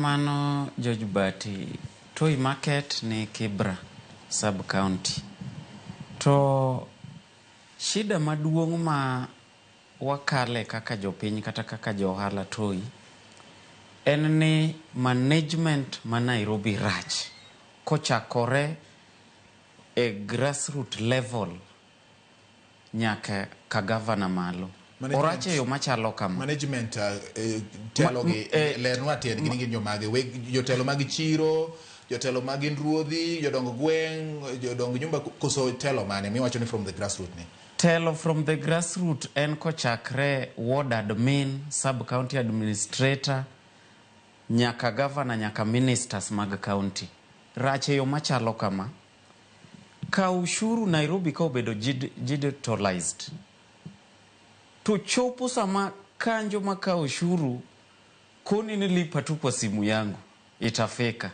Mano George Bati, Toy Market ni Kibra sub county. To shida maduong' ma wakale kaka jopiny kata kaka johala Toy en ni management ma Nairobi rach kochakore e grassroots level nyaka ka governor malo. Orache yo machalo kama. Management telo gi lerno atiend gini gin jomage jotelo mag chiro, jotelo mag ruodhi, jodong gweng, jodong nyumba koso telo mane miwacho ni from the grassroots ni. Telo from the grassroots en kochakre ward admin, sub county administrator, nyaka governor, nyaka ministers mag county. Rache yo machalo kama. Ka ushuru Nairobi ka obedo digitalized. To chopo sama kanjo maka ushuru koni nilipa tu kwa simu yangu itafika.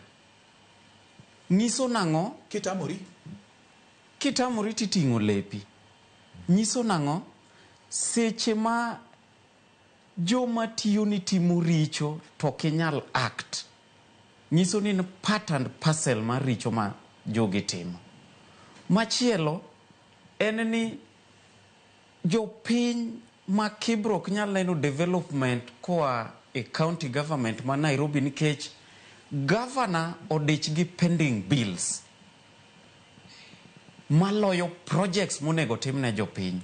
Nyiso nango kitamori titingo lepi. Nyiso nango seche ma joma tiyo ni timo richo to kenyal act. Nyiso ni part and parcel ma richo ma jogi timo. Machielo en ni jopiny ma Kibra ok nyal neno development kwa e county government ma Nairobi nikech governor odich gi pending bills maloyo projects monego tim ne jopiny.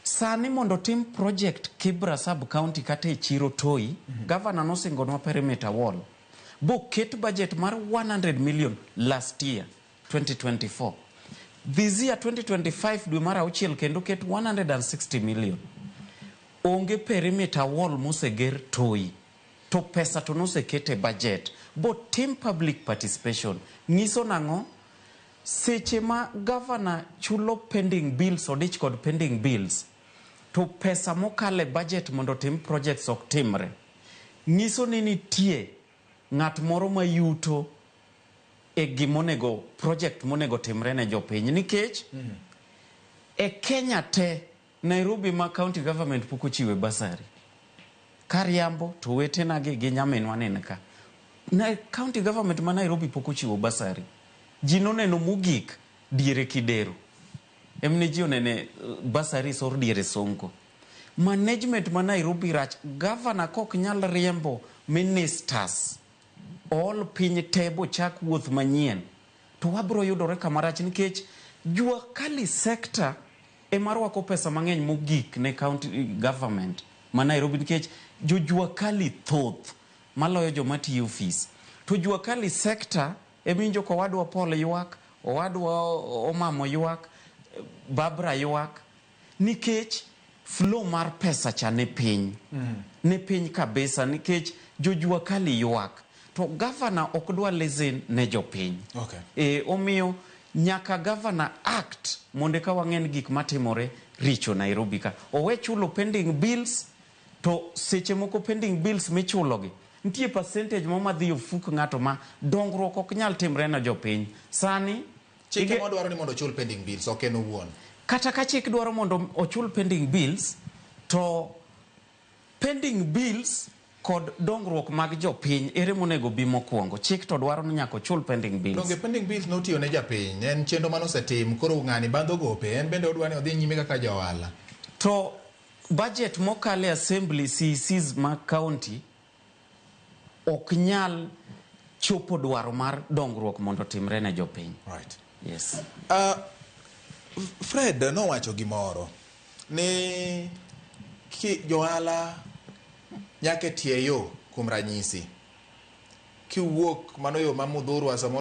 Sani mondo tim project Kibra sub county kata e chiro Toy, governor nosingonwa perimeter wall. Ket budget mar 100 million last year 2024. This year 2025 dwe mar auchiel kendo ket 160 million. Onge perimeter wall moseger Toy. To pesa to nosekete budget. Team public participation. Nyiso nango seche ma governor chulo pending bills odich kod pending bills. To pesa mokale budget mondo tim projects ok timre. Nyiso ni nitie ng'at moro mayuto e gimonego project monego timre ne jopiny nikech e Kenya te Nairobi ma county government poko chiwe basari. Kariambo to wetena gi nyaminwa nenka. Na county government ma Nairobi poko chiwo basari. Jino neno mugik diere Kidero. Emne jio nene basari sor diere Sonko. Management ma Nairobi rach, governor kok nyal riembo ministers all piny tebo chak wuoth manyien. To wabro yudore kamarach nikech jua kali sector e marwako pesa mang'eny mogik ne county government ma Nairobi nikech jua kali thoth maloyo joma tiyo office. To jua kali sector e minjo ko wadwa Pole ywak, wadwa Omamo ywak, Babra ywak nikech flow mar pesa cha ne piny. Ne piny kabisa nikech jua kali ywak. To governor okdwa listen ne jopiny. Omiyo nyaka governor act monde ka wang'en gik matimore richo Nairobi ka. Owe chulo pending bills to seche moko pending bills michulogi. Nitie percentage madhi ofuk ng'ato ma dongruok ok nyal timre na jopiny. Sani chike modwaro ni mondo ochul pending bills ok en owuon. Kata ka chik dwaro mondo ochul pending bills to pending bills kod dongruok mag jopiny ere monego bi mokwongo. Chik to dwaro ni nyaka ochul pending bills. Donge pending bills notiyo ne japiny en chenro manosetim koro ng'ani bandho gope en bende odwani odhi nyime kaka johala. To budget mokale assembly CCs ma county ok nyal chopo dwaro mar dongruok mondo timre ne jopiny. Right. Yes. Fred nowacho gimoro ni johala nyaka tie yo kuom ranyisi kiwuok mano yo ma Mudhurwa